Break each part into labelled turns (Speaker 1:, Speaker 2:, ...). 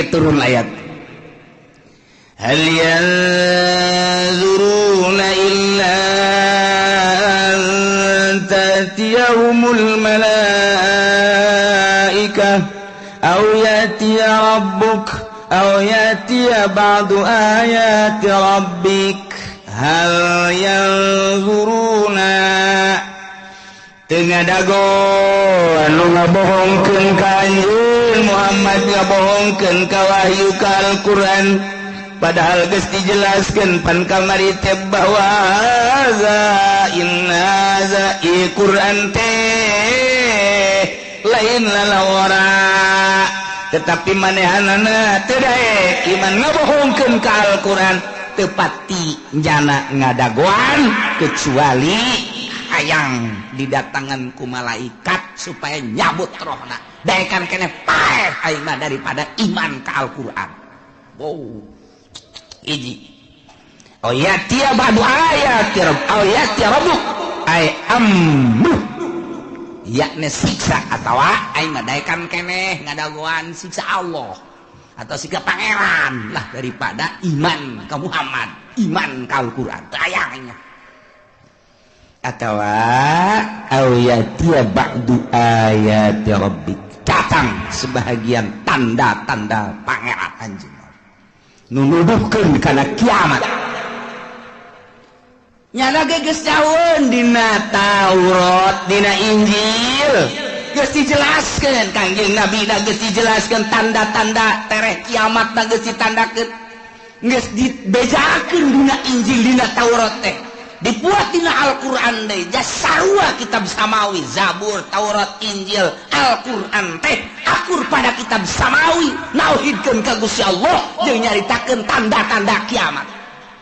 Speaker 1: turun ayat hal yanzuruna illa an tatiyahumul malaikah aw yatiya rabbuk aw yatiya ba'du ayati rabbik hal yanzuruna tengah dago anu ngabohongkeun ka anjeun Muhammad ngabohongkeun ka wahyu ka Al-Qur'an padahal geus dijelaskeun pan kamari teh bahwa inna za Qur'an teh lain lalawara tetapi manehanana teu daek iman ngabohongkeun ka Al-Qur'an teu pati njana ngadagoan kecuali hayang didatangan ku malaikat supaya nyabut rohna daekan keneh paeh aing mah daripada iman ka Al-Qur'an. Wow. Iji ayatia ba'du ayati rabbuk ay amru yakni siksa atawa aing mah daekan keneh ngadagoan siksa Allah atau siksa pangeran lah daripada iman ka Muhammad iman ka Al-Qur'an ayangnya atawa ayatia ba'du ayati rabbik datang sebahagian tanda-tanda pangeran anjeun nu nuduhkeun kana kiamat nyana geus daun dina Taurat dina Injil geus dijelaskeun Kangjeng Nabi da geus dijelaskeun tanda-tanda tereh kiamat da geus ditandakeun geus dibejakeun dina Injil dina Taurat teh dibuat dina Al-Qur'an deui jasarua kitab samawi Zabur Taurat Injil Al-Qur'an teh akur pada kitab samawi nauhidkeun ka Gusti Allah jeung nyaritakeun tanda-tanda kiamat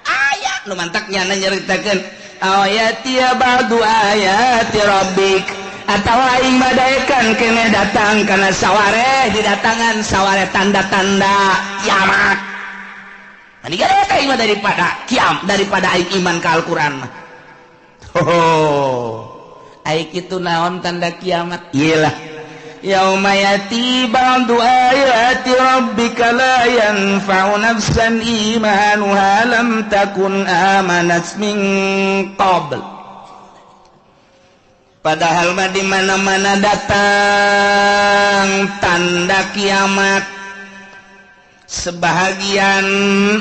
Speaker 1: aya nu mantak nyana nyaritakeun ayati ba'du ayati rabbik atawa aing madaekan keneh datang kana sawareh didatangan sawareh tanda-tanda kiamat. Ani gara teh mah daripada aing iman ka Al-Qur'an mah. Aing kitu naon tanda kiamat? Iyalah. Yauma yati ba'du ayati rabbika la yanfa'u nafsan imanuha lam takun amanat min qabl. Padahal mah di mana-mana datang tanda kiamat. Sebahagian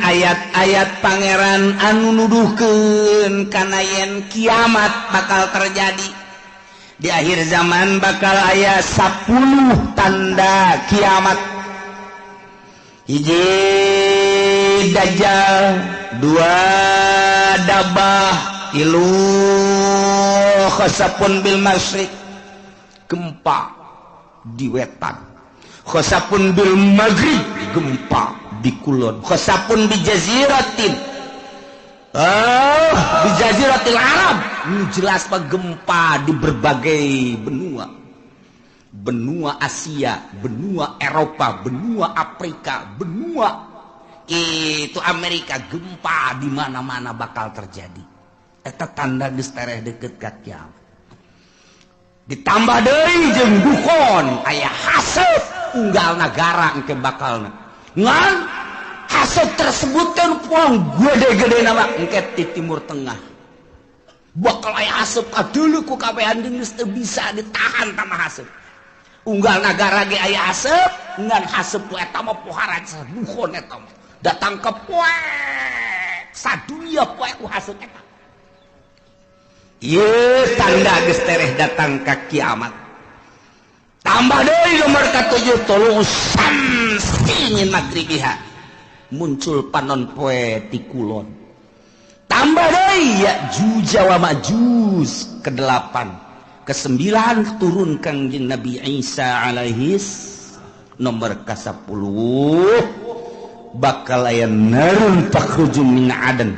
Speaker 1: ayat-ayat pangeran anu nuduhkeun kana yen kiamat bakal terjadi di akhir zaman bakal aya 10 tanda kiamat hiji dajjal dua dabah tilu khasapun bil masyriq gempa di wetan khasapun bil maghrib gempa di kulon khasapun bi jaziratin di jaziratil Arab ini jelas pak gempa di berbagai benua Asia, benua Eropa, benua Afrika, benua itu Amerika gempa di mana-mana bakal terjadi eta tanda geus tereh deukeut ka kiamat ditambah deui jeung dukon aya haseup unggal negara engke bakalna ngan haseup tersebut kan puang gede-gede nama engke di timur tengah bakal aya haseup kadeuleu ku kabehan geus teu bisa ditahan tamah haseup unggal negara ge aya haseup ngan haseup eta mah pohara dukon eta datang ke poek sadunia poek ku haseup eta ieu tanda geus tereh datang ka kiamat. Tambah deui nomor ka-7 tuluy samsingin magribiha muncul panon poe ti kulon. Tambah deui Ya'juj wa Ma'juj ke-8 ke-9 turun Kangjeng Nabi Isa alaihis nomor ka-10 bakal aya narun takhruju min adan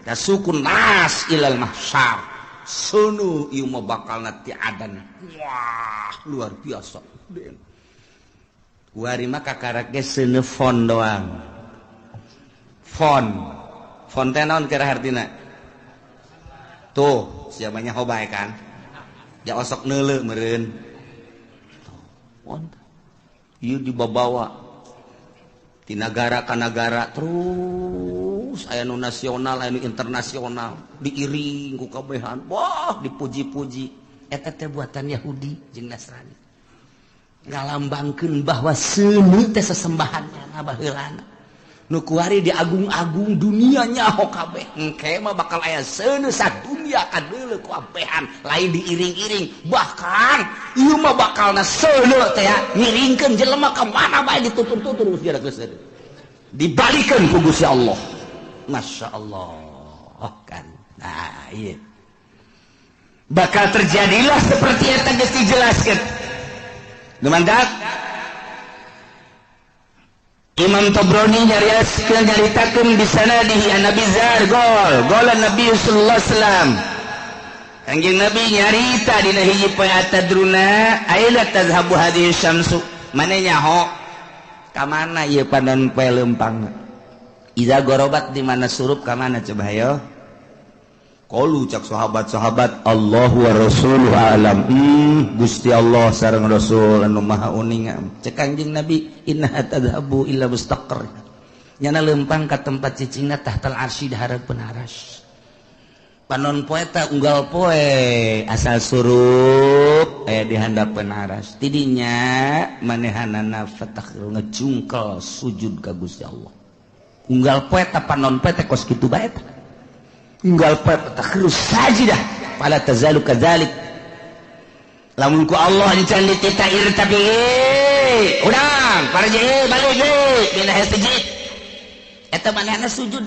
Speaker 1: tasukun nas ilal mahsyar sono ieu mah bakal ti adan. Wah luar biasa kuari mah kakarak ge seuneu fon doang fon teh naon kira hartina tuh siapanya hobay kan ya osok neuleu meureun fon ieu dibabawa di negara ka negara terus aya nu nasional aya nu internasional diiring ku kabehan wah dipuji-puji eta teh buatan Yahudi jeung Nasrani ngalambangkeun bahwa seuneu teh sesembahannya baheulana nu kuari diagung-agung dunia nyaho kabeh engke mah bakal aya seuneu sadunya kadeuleu ku abehan lain diiring-iring bahkan ieu mah bakalna seuneu teh ngiringkeun jelema ka mana bae ditutur-tutur terus dia geus dibalikeun ku Gusti Allah masyaallah kan nah ieu bakal terjadilah seperti eta geus dijelaskeun Dumandak Imam Tabrani nyaritakeun di sanadihi an Nabi Zar gol Nabi sallallahu alaihi wasallam Kangjeng Nabi nyarita dina hiji poe atadruna aila tazhabu hadhihi syamsu mane nyaho ka mana ieu panon poe leumpang iza gorobat di mana surup ka mana coba hayo qalu cak sahabat-sahabat Allahu wa rasuluhu alam Gusti Allah sareng Rasul anu maha uning cek Kangjeng Nabi inna tadhabu illa mustaqar nyana leumpang ka tempat cicingna tahtal arsy dihareupeun aras panon poe ta unggal poe asal surup di handapeun aras tidinya manehanana fatakhir ngejungkel sujud ka Gusti Allah unggal poe ta panon poe teh kos kitu bae ta unggal poe takhirus sajidah fala tazalu kadzalik lamun ku Allah encan dititair tapi urang parje balik deui dina hiji eta manehna sujud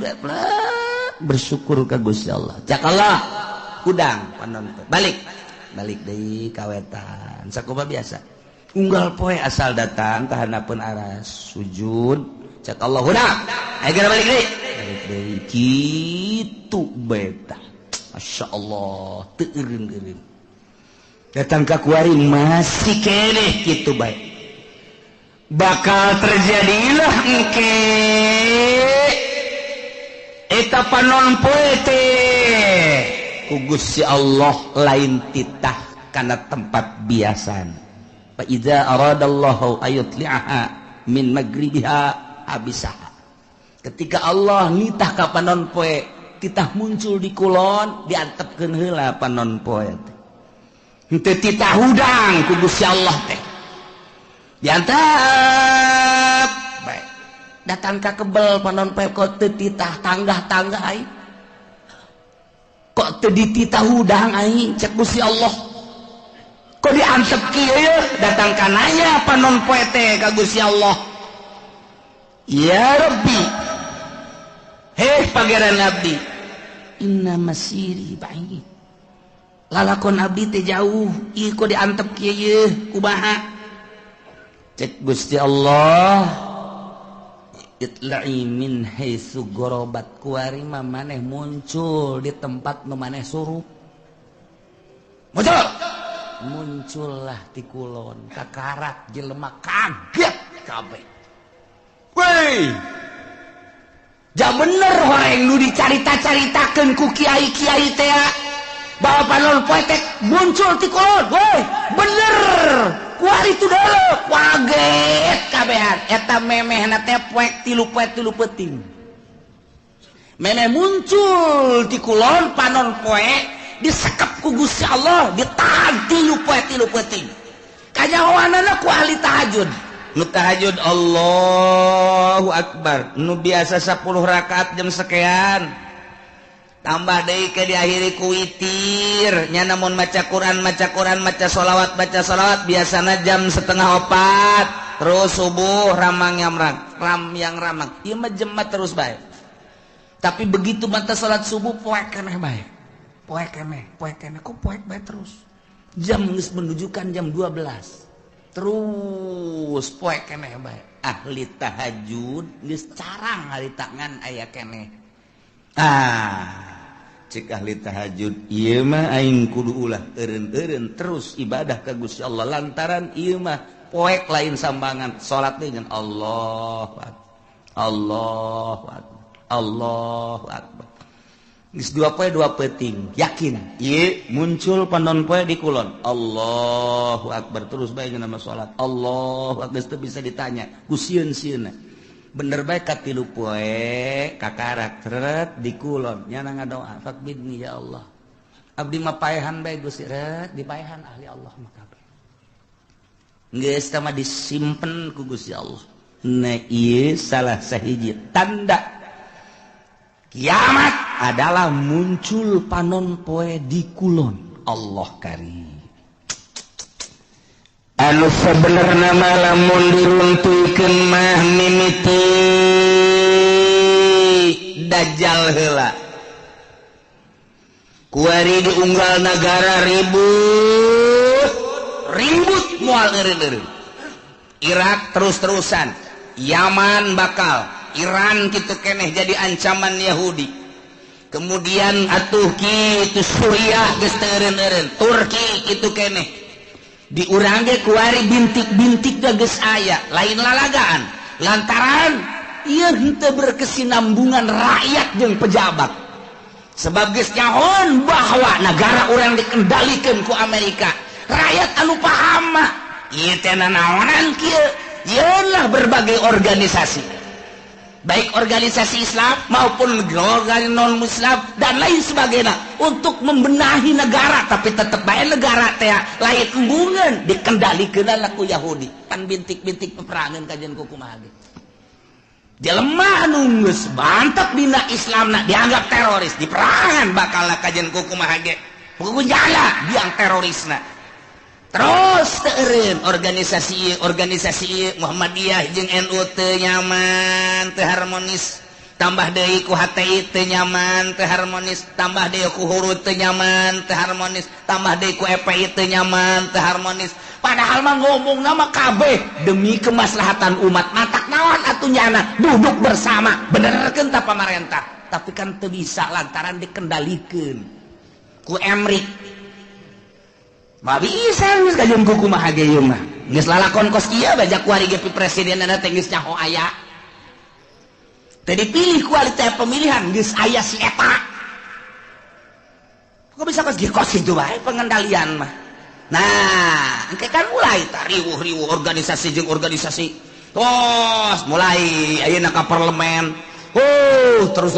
Speaker 1: bersyukur ka Gusti Allah cak Allah kudang panon balik deui ka wetan sakumaha biasa unggal poe asal datang ka handapeun aras sujud cak Allah hudang aya balik deui kitu beta masyaallah teu eureun datang ka kuari masih keneh kitu bae bakal terjadilah engke eta panon poe teh ku Gusti Allah lain titah kana tempat biasan fa iza aradallahu ayutli'aha min magribiha abisaha ketika Allah nitah ka panon poe titah muncul di kulon diantepkeun heula panon poe teh henteu titah hudang ku Gusti Allah teh diantep bae datang ka kebel panon poe kok teu titah tanggah-tanggah ai kok teu dititah hudang ai cek Gusti Allah kok diantep kieu datang ka nanya panon poe teh ka Gusti Allah ya Rabbi heh pangeran abdi inna masiri ba'id lalakon abdi teh jauh ieu kok diantep kieu kumaha cek Gusti Allah itla'i min haitsu gorobat kuari mah maneh muncul di tempat nu maneh surup muncullah ti kulon kakarak jelema kaget kabeh weh ja bener horeng nu dicarita-caritakeun ku kiai-kiai teh bahwa panon poe teh muncul ti kulon weh bener kuari tu deuleu kaget kabehan eta memehna teh poek 3 peuting memeh muncul ti kulon panon poe disekep ku Gusti Allah ditahan 3 peuting kanyahoanana ku ahli tahajud nu tahajud Allahu Akbar nu biasa 10 rakaat jam sekian tambah deui ke diakhiri ku witir nya namun maca Quran maca sholawat biasana jam 3:30 terus subuh ramang ieu mah jemaat terus bae tapi begitu mata salat subuh poek keneh bae poek keneh kok poek bae terus jam geus menunjukkan jam 12 terus poek keneh bae ahli tahajud geus carang hari tangan aya keneh cik ahli tahajud ieu mah aing kudu ulah eureun-eureun terus ibadah ka Gusti Allah lantaran ieu mah poek lain sambangan salat dengan Allahu Akbar Allahu Akbar geus 2 poe 2 peuting yakin ieu muncul panon poe di kulon Allahu Akbar terus bae nama salat Allahu Akbar teu bisa ditanya ku sieun-sieunna bener baik ka 3 poe kakarak teret di kulon nyana ngadoa fakbidni ya Allah abdi mah paehan bae Gusti ret dipaehan ahli Allah mah kabeh geus tah mah disimpen ku Gusti Allah nah ieu salah sahiji tanda kiamat adalah muncul panon poe di kulon Allah karim anu sebenarnya malah lamun diruntuikeun mah mimiti dajjal heula kuari diunggal negara ribut moal eureun-eureun Irak terus-terusan Yaman bakal Iran kitu keneh jadi ancaman Yahudi kemudian atuh kitu Suriah geus teu eureun-eureun Turki kitu keneh diurang ge kuari bintik-bintik geus aya lain lalagaan lantaran ieu henteu berkesinambungan rakyat jeung pejabat sebab geus nyahoan bahwa negara urang dikendalikeun ku Amerika rakyat anu paham mah ieu teh naonan kieu yeunlah berbagai organisasi baik organisasi Islam maupun organisasi non-Muslim dan lain sebagainya untuk membenahi negara tapi tetap bae negara teh lain embungeun dikendalikeun ku Yahudi pan bintik-bintik peperangan kajian kumaha ge jelema anu geus mantep dina Islamna dianggap teroris diperangan bakal kajian kumaha ge pokoknya jala biang terorisna terus teureun organisasi Muhammadiyah jeung NU teu nyaman teu harmonis tambah deui ku HTI teu nyaman teu harmonis tambah deui ku Hurut teu nyaman teu harmonis tambah deui ku FPI teu nyaman teu harmonis padahal mah ngomongna mah kabeh demi kemaslahatan umat matak naon atuh nyana duduk bersama benerkeun ta pamarentah tapi kan teu bisa lantaran dikendalikeun ku Emrik mah bisa geus kajian kumaha ge ieu mah geus lalakon kos kieu baja kuari ge presidenna teh geus nyaho aya teh dipilih kualitas pemilihan geus aya si eta kok bisa kos itu bae pengendalian mah nah engke kan mulai tah riweuh organisasi jeung organisasi tos mulai ayeuna ka parlemen terus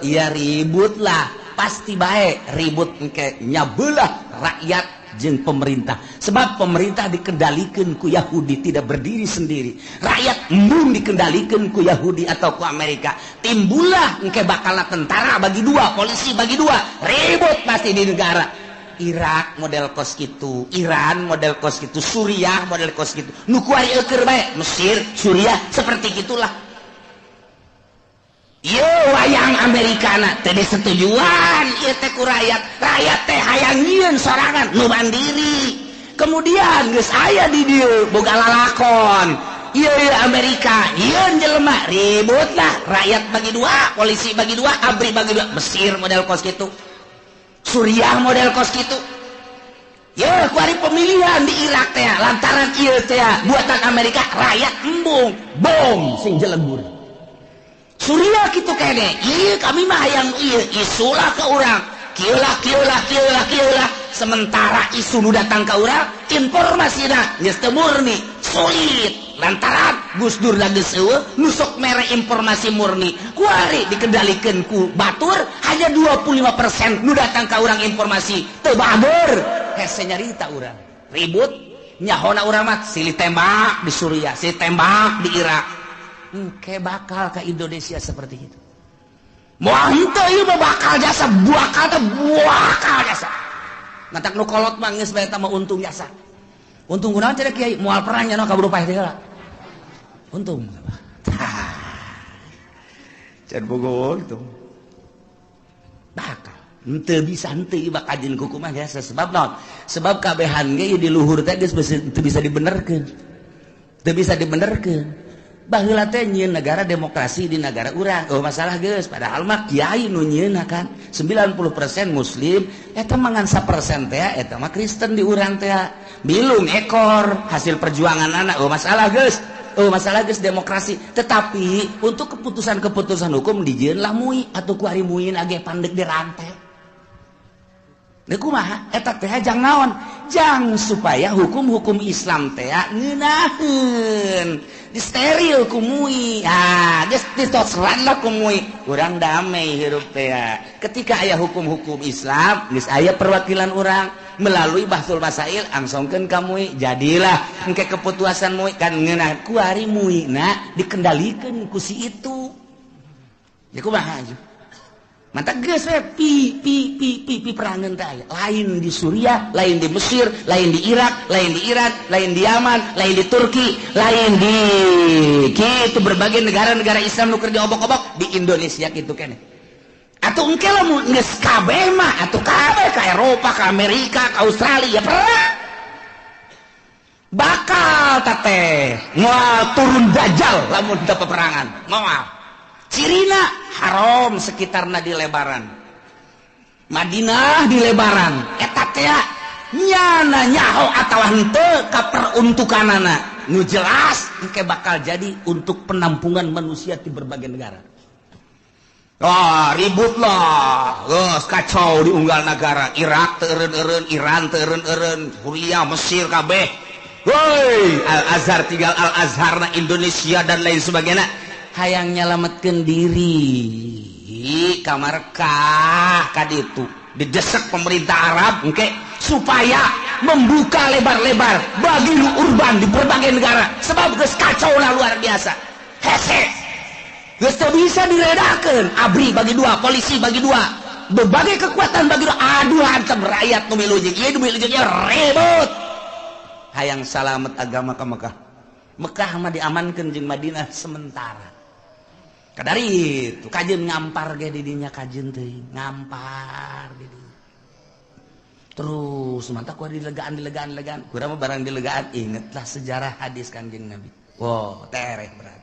Speaker 1: iya ribut lah pasti bae ribut engke nyabelah rakyat jeung pemerintah sebab pemerintah dikendalikan ku Yahudi tidak berdiri sendiri rakyat embung dikendalikan ku Yahudi atau ku Amerika timbullah engke bakalna tentara bagi dua polisi bagi dua ribut pasti di negara Irak model kos kitu Iran model kos kitu Suriah model kos kitu nu kuari eukeur bae Mesir Suriah seperti gitulah ieu wayang Amerikana teh disetujuan ieu teh ku rakyat teh hayang nyieun sorangan nu mandiri kemudian geus aya di dieu boga lalakon ieu Amerika nyieun jelema ribut lah rakyat bagi dua polisi bagi dua abri bagi dua Mesir model kos kitu Suriah model kos kitu ya kuari pemilihan di Irak teh lantaran ieu teh buatan Amerika rakyat embung bom sing jelebur Suriah kitu kene ieu kami mah hayang ieu isulah ke urang kieulah sementara isu nu datang ka urang informasina geus teu murni sulit lantaran Gus Dur geus eueuh nu sok mere informasi murni kuari dikendalikeun ku batur hanya 25% nu datang ka urang informasi teu baber hese nyarita urang ribut nyahona urang mah silih tembak di Suriah silih tembak di Irak engke bakal ke Indonesia seperti itu moal henteu ieu mah bakal jasa buakal jasa ngatak nu kolot mah geus bae eta mah untung jasa untung kunaon cenah kiai moal perang nya ka buru paeh heula untung can bogo untung bakal henteu bisa henteu bakal kajian kumaha jasa sebab naon sebab kabehan ge di luhur teh geus teu bisa dibenerkeun baheula teh nyieun negara demokrasi di negara urang masalah geus padahal mah kiai nu nyieunna kan 90% muslim eta mangan 1% teh eta mah Kristen di urang teh bilung ekor hasil perjuangan anak masalah geus demokrasi tetapi untuk keputusan hukum dijieun lah mui atuh ku ari muin age pandeg dirantai kumaha eta teh jang naon jang supaya hukum-hukum Islam teh ngeunaheun disteril ku mui geus ditosran lah ku mui urang damai hirup teh ketika aya hukum-hukum Islam geus aya perwakilan urang melalui bahsul masail angsongkeun ka mui jadilah engke keputusan mui kan ngeunah ku ari muina dikendalikeun ku si itu ya kumaha atuh mantap geus pi perangan teh lain di Suriah, lain di Mesir, lain di Irak, lain di Iran, lain di Yaman, lain di Turki, lain di kitu berbagai negara-negara Islam nu keur diobok-obok di Indonesia kitu keneh. Atuh engke lamun geus kabeh mah atuh kabeh ka Eropa, ka Amerika, ka Australia ya perang. Bakal teh moal turun dajjal lamun teu peperangan. Moal. Cirina haram sekitarna di lebaran Madinah di lebaran eta teh nyana nyaho atawa henteu ka peruntukanana nu jelas engke bakal jadi untuk penampungan manusia di berbagai negara. Ribut lah geus kacau di unggal negara Irak teu eureun-eureun Iran teu eureun-eureun Suriah Mesir kabeh woi Al-Azhar tinggal Al-Azharna Indonesia dan lain sebagainya hayang nyalametkeun diri kamarkah kaditu didesak pemerintah Arab engke supaya membuka lebar-lebar bagi lu urban di berbagai negara sebab geus kacau lah luar biasa hese geus teu bisa diredakeun abri bagi dua polisi bagi dua berbagai kekuatan bagi dua aduh hantem rakyat nu milu jeung ieu nu milu jeung ieu ribut hayang salamet agama ka Mekah mah diamankeun jeung Madinah sementara kadari itu kajeun ngampar ge di dinya kajeun teuing ngampar di dinya terus mantap ku dilegaan kurang mah barang dilegaan ingetlah sejarah hadis Kanjeng Nabi wow tereh berarti